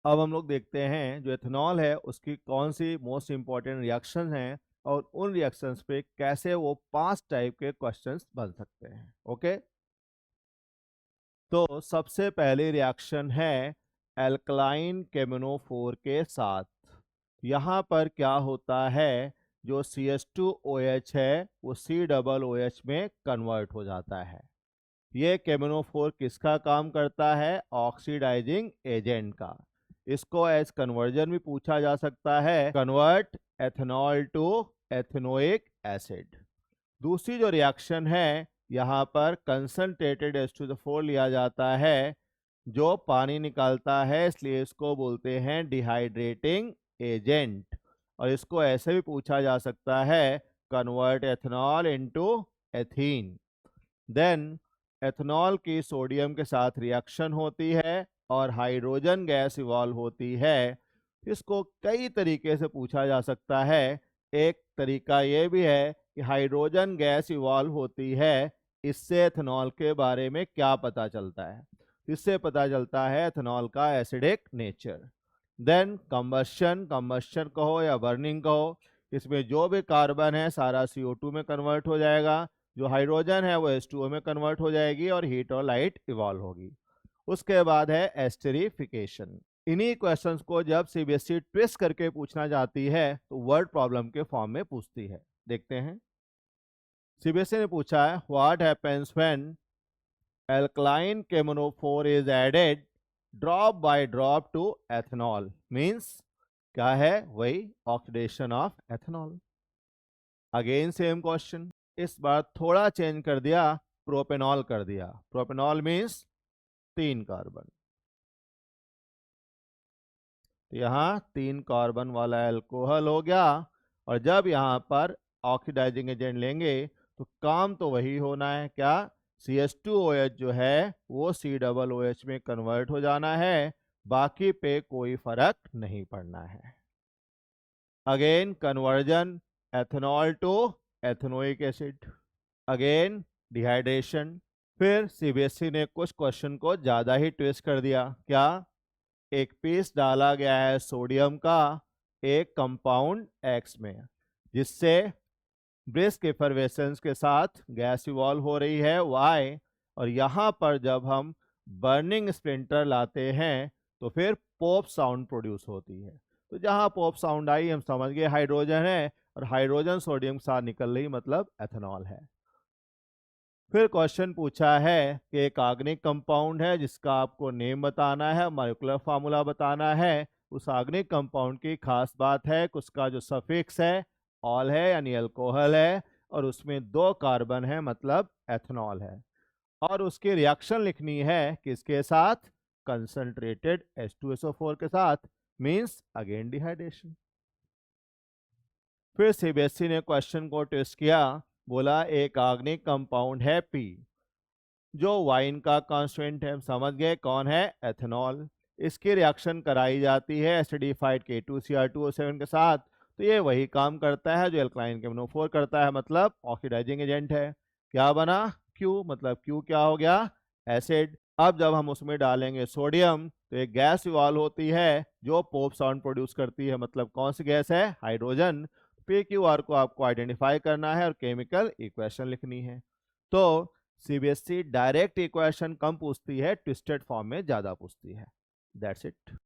अब हम लोग देखते हैं जो एथेनॉल है उसकी कौन सी मोस्ट इंपॉर्टेंट रिएक्शन हैं और उन रिएक्शंस पे कैसे वो 5 टाइप के क्वेश्चंस बन सकते हैं। ओके, तो सबसे पहली रिएक्शन है एल्कलाइन केमिनोफोर के साथ। यहाँ पर क्या होता है, जो CH2OH है वो COOH में कन्वर्ट हो जाता है। ये केमिनोफोर किसका काम करता है, ऑक्सीडाइजिंग एजेंट का। इसको एज कन्वर्जन भी पूछा जा सकता है, convert ethanol to ethanoic acid. दूसरी जो रिएक्शन है, यहाँ पर कंसंट्रेटेड H2SO4 लिया जाता है जो पानी निकालता है, इसलिए इसको बोलते हैं डिहाइड्रेटिंग एजेंट। और इसको ऐसे भी पूछा जा सकता है, convert ethanol into ethene. Then ethanol की सोडियम के साथ रिएक्शन होती है और हाइड्रोजन गैस इवॉल्व होती है। इसको कई तरीके से पूछा जा सकता है। एक तरीका ये भी है कि हाइड्रोजन गैस इवॉल्व होती है, इससे एथेनॉल के बारे में क्या पता चलता है। इससे पता चलता है एथेनॉल का acidic nature. Then combustion, combustion कहो या बर्निंग कहो, इसमें जो भी कार्बन है सारा CO2 में कन्वर्ट हो जाएगा, जो हाइड्रोजन है वो H2O में कन्वर्ट हो जाएगी और हीट और लाइट इवॉल्व होगी। उसके बाद है एस्टेरिफिकेशन। इन्हीं क्वेश्चंस को जब CBSE ट्विस्ट करके पूछना चाहती है तो वर्ड प्रॉब्लम के फॉर्म में पूछती है। देखते हैं, CBSE ने पूछा है what happens when alkaline KMNO4 is added drop by drop to ethanol, means क्या है, वही oxidation of ethanol. Again same question, इस बार थोड़ा चेंज कर दिया, प्रोपेनॉल कर दिया। प्रोपेनॉल मीन्स 3 कार्बन, तो यहाँ 3 कार्बन वाला एल्कोहल हो गया। और जब यहाँ पर ऑक्सीडाइजिंग एजेंट लेंगे तो काम तो वही होना है, क्या, CH2OH जो है वो COOH में कन्वर्ट हो जाना है, बाकी पे कोई फर्क नहीं पड़ना है। Again conversion ethanol to ethanoic acid, again dehydration. फिर CBSE ने कुछ क्वेश्चन को ज्यादा ही ट्विस्ट कर दिया। क्या, एक पीस डाला गया है सोडियम का एक कंपाउंड X में, जिससे ब्रिस्क इफरवेसेंस के साथ गैस इवॉल्व हो रही है Y, और यहाँ पर जब हम बर्निंग स्प्लिंटर लाते हैं तो फिर पॉप साउंड प्रोड्यूस होती है। तो जहाँ पॉप साउंड आई हम समझ गए हाइड्रोजन है, और हाइड्रोजन सोडियम के साथ निकल रही मतलब एथेनॉल है। फिर क्वेश्चन पूछा है कि एक ऑर्गेनिक कंपाउंड है जिसका आपको नेम बताना है, मॉलिक्यूलर फार्मूला बताना है। उस ऑर्गेनिक कंपाउंड की खास बात है कि उसका जो सफिक्स है ऑल है यानी अल्कोहल है, और उसमें 2 कार्बन है मतलब एथेनॉल है। और उसकी रिएक्शन लिखनी है किसके साथ, कंसंट्रेटेड H2SO4 के साथ, मींस अगेन डिहाइड्रेशन। फिर CBSE ने क्वेश्चन को टेस्ट किया, बोला एक ऑर्गेनिक कंपाउंड है P जो वाइन का कॉन्स्टेंट है, हम समझ गए कौन है, एथेनॉल। इसकी रिएक्शन कराई जाती है एसिडिफाइड K2Cr2O7 के साथ, तो ये वही काम करता है जो एल्कलाइन KMNO4 करता है, मतलब ऑक्सीडाइजिंग एजेंट है। क्या बना, Q, मतलब Q क्या हो गया, एसिड। अब जब हम उसमें डालेंगे सोडियम तो एक गैस इवॉल्व होती है जो पॉप साउंड प्रोड्यूस करती है, मतलब कौन सी गैस है, हाइड्रोजन। PQR को आपको आइडेंटिफाई करना है और केमिकल इक्वेशन लिखनी है। तो CBSE डायरेक्ट इक्वेशन कम पूछती है, ट्विस्टेड फॉर्म में ज्यादा पूछती है। That's it.